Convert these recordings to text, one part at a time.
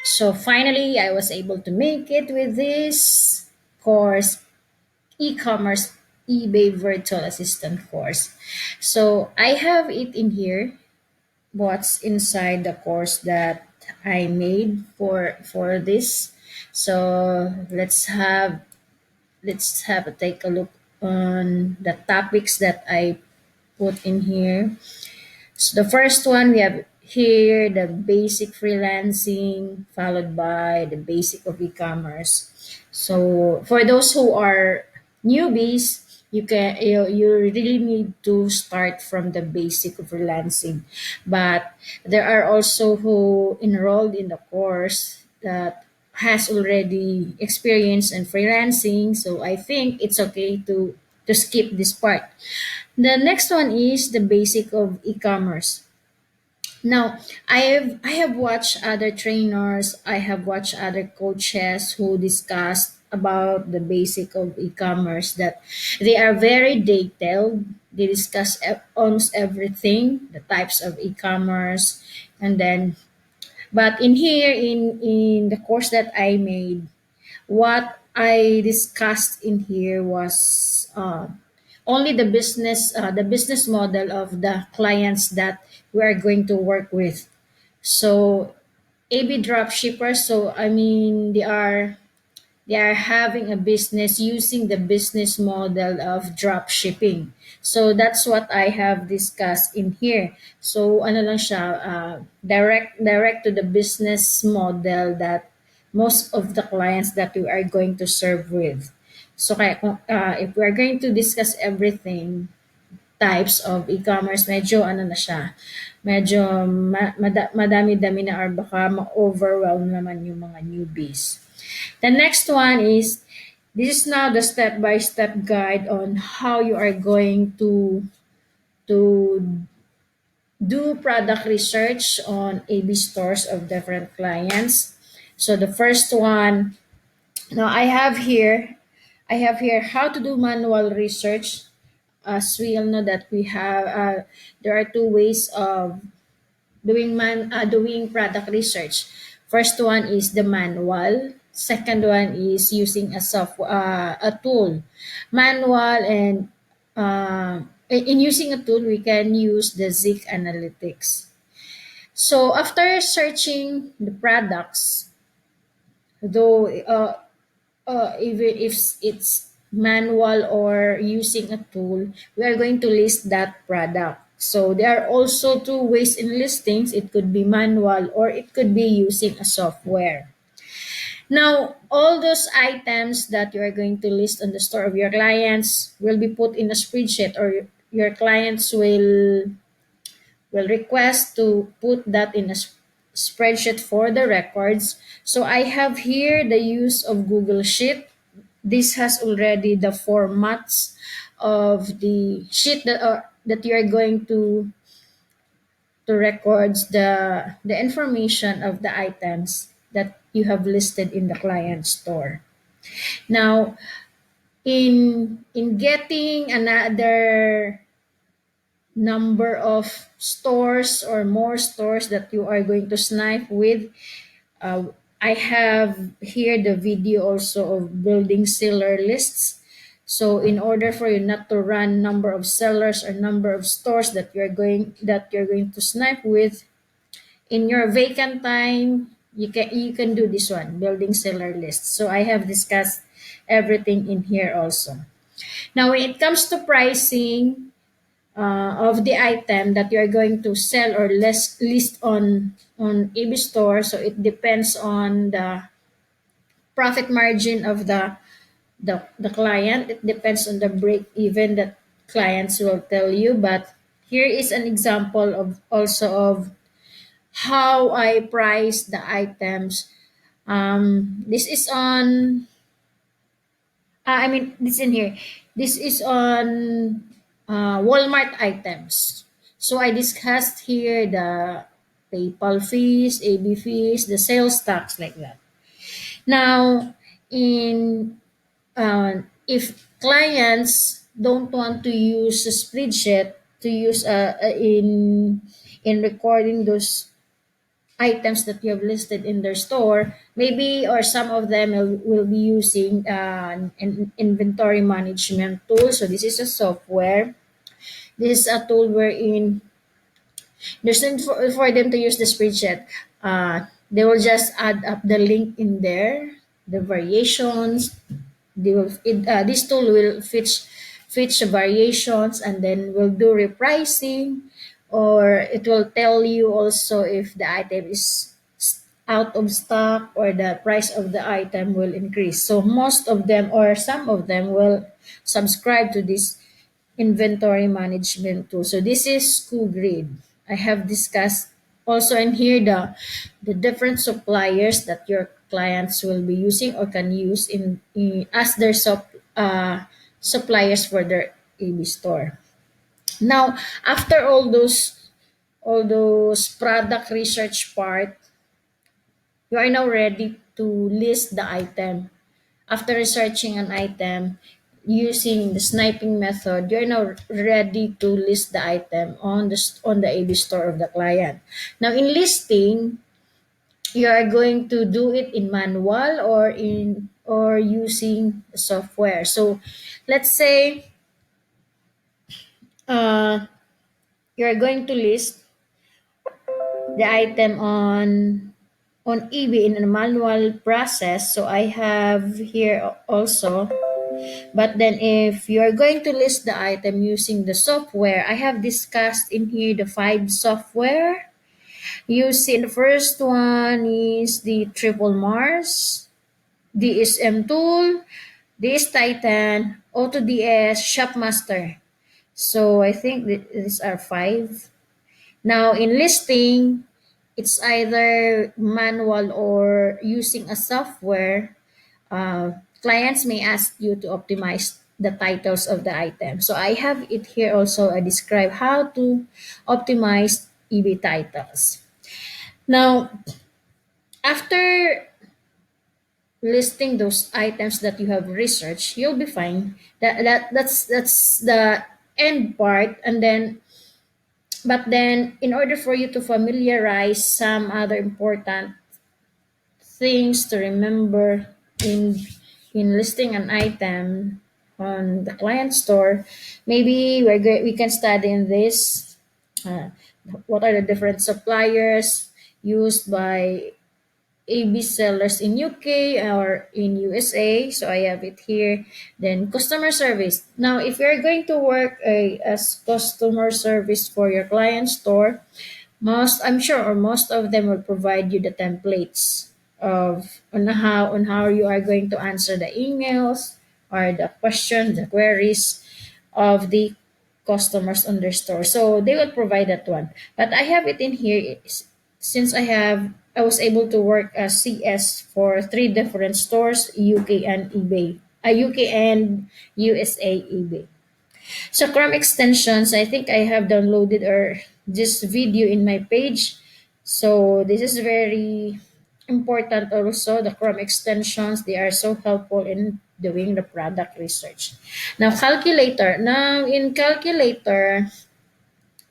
So finally, I was able to make it with this course, e-commerce eBay virtual assistant course. So I have it in here. What's inside the course that I made for this. So let's have a take a look on the topics that I put in here. So the first one we have here the basic freelancing, followed by the basic of e-commerce. So for those who are newbies, you really need to start from the basic of freelancing. But there are also who enrolled in the course that has already experience in freelancing. So I think it's okay to skip this part. The next one is the basic of e-commerce. Now, I have watched other trainers, I have watched other coaches who discussed about the basic of e-commerce that they are very detailed. They discuss almost everything, the types of e-commerce, and then but in here in the course that I made, what I discussed in here was only the business model of the clients that we are going to work with. So AB drop shippers. So I mean they are having a business using the business model of drop shipping. So that's what I have discussed in here. So ano lang siya, direct to the business model that most of the clients that we are going to serve with. So kaya if we are going to discuss everything, types of e-commerce, medyo ano na siya, medyo madami-dami na or baka ma-overwhelm naman yung mga newbies. The next one is this is now the step-by-step guide on how you are going to do product research on AB stores of different clients. So the first one, now I have here how to do manual research. As we all know that we have there are two ways of doing product research. First one is the manual. Second one is using a tool. Manual and in using a tool, we can use the Zik Analytics. So after searching the products, though even if it's manual or using a tool, we are going to list that product. So there are also two ways in listings. It could be manual or it could be using a software. Now, all those items that you are going to list on the store of your clients will be put in a spreadsheet, or your clients will request to put that in a spreadsheet for the records. So I have here the use of Google Sheet. This has already the formats of the sheet that you are going to records the information of the items that you have listed in the client store. Now, in getting another number of stores or more stores that you are going to snipe with, uh, I have here the video also of building seller lists. So in order for you not to run number of sellers or number of stores that you're going to snipe with in your vacant time, you can do this one, building seller lists. So I have discussed everything in here also. Now when it comes to pricing, of the item that you are going to sell or list on AB Store. So it depends on the profit margin of the client. It depends on the break even that clients will tell you. But here is an example of also of how I price the items. This is on. This in here. This is on Walmart items. So I discussed here the PayPal fees, AB fees, the sales tax like that. Now, in if clients don't want to use a spreadsheet to use in recording those items that you have listed in their store, maybe or some of them will be using an inventory management tool. So this is a software. This is a tool wherein there's no for them to use the spreadsheet. They will just add up the link in there, the variations. This tool will fetch variations and then will do repricing, or it will tell you also if the item is out of stock or the price of the item will increase. So most of them or some of them will subscribe to this inventory management tool. So this is SchoolGrid. I have discussed also in here the different suppliers that your clients will be using or can use in as their suppliers for their AB store. Now, after all those product research part, you are now ready to list the item. After researching an item using the sniping method, you're now ready to list the item on the AB store of the client. Now, in listing, you are going to do it in manual or using software. So, let's say uh, you're going to list the item on eBay in a manual process. So I have here also. But then if you are going to list the item using the software, I have discussed in here the five software. You see the first one is the Triple Mars, DSM Tool, DS Titan, AutoDS, Shopmaster. So I think these are five. Now in listing, it's either manual or using a software. Clients may ask you to optimize the titles of the item. So I have it here also. I describe how to optimize eBay titles. Now, after listing those items that you have researched, you'll be fine. That's the end part, and then but then in order for you to familiarize some other important things to remember in in listing an item on the client store, maybe we can study in this. uh, what are the different suppliers used by AB sellers in UK or in USA? So I have it here. Then customer service. Now, if you're going to work as customer service for your client store, I'm sure, or most of them will provide you the templates of on how you are going to answer the emails or the questions, the queries of the customers on their store. So they will provide that one. But I have it in here since I was able to work as CS for three different stores, UK and eBay. UK and USA eBay. So Chrome extensions, I think I have downloaded or this video in my page. So this is very important also. The Chrome extensions, they are so helpful in doing the product research. Now calculator. Now in calculator,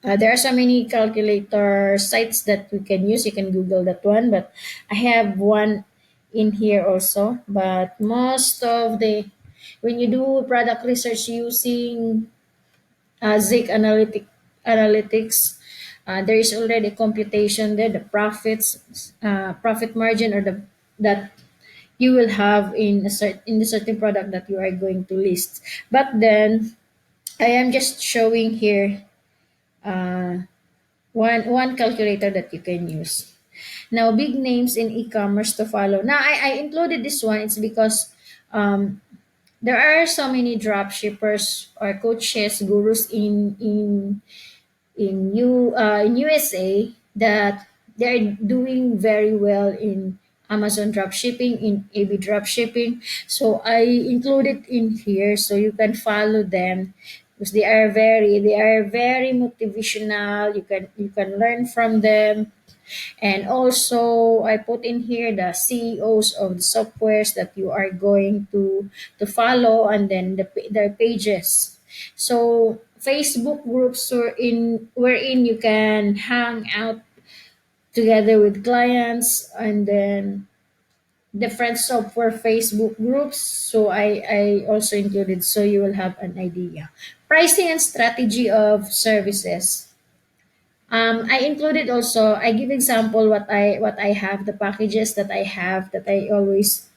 there are so many calculator sites that we can use. You can Google that one, but I have one in here also. But most of the when you do product research using Zik Analytics. There is already computation there, the profit margin, or the that you will have in the certain product that you are going to list. But then I am just showing here uh, one calculator that you can use. Now, big names in e-commerce to follow. Now, I included this one. It's because um, there are so many drop shippers or coaches, gurus in USA that they're doing very well in Amazon dropshipping, in AB dropshipping. So I included in here so you can follow them because they are very motivational. You can learn from them. And also, I put in here the CEOs of the softwares that you are going to follow, and then their pages. So Facebook groups wherein you can hang out together with clients, and then different software Facebook groups. So I also included, so you will have an idea. Pricing and strategy of services. I included also, I give example what I have, the packages that I have that I always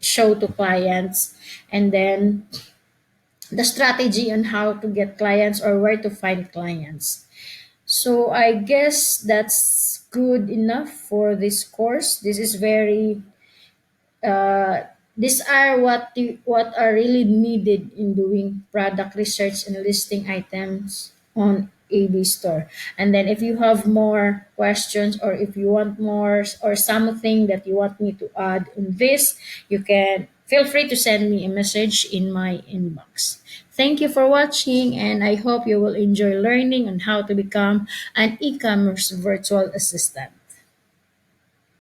show to clients, and then the strategy on how to get clients or where to find clients. So I guess that's good enough for this course. This is very these are what are really needed in doing product research and listing items on AB store. And then if you have more questions, or if you want more, or something that you want me to add in this, you can feel free to send me a message in my inbox. Thank you for watching, and I hope you will enjoy learning on how to become an e-commerce virtual assistant.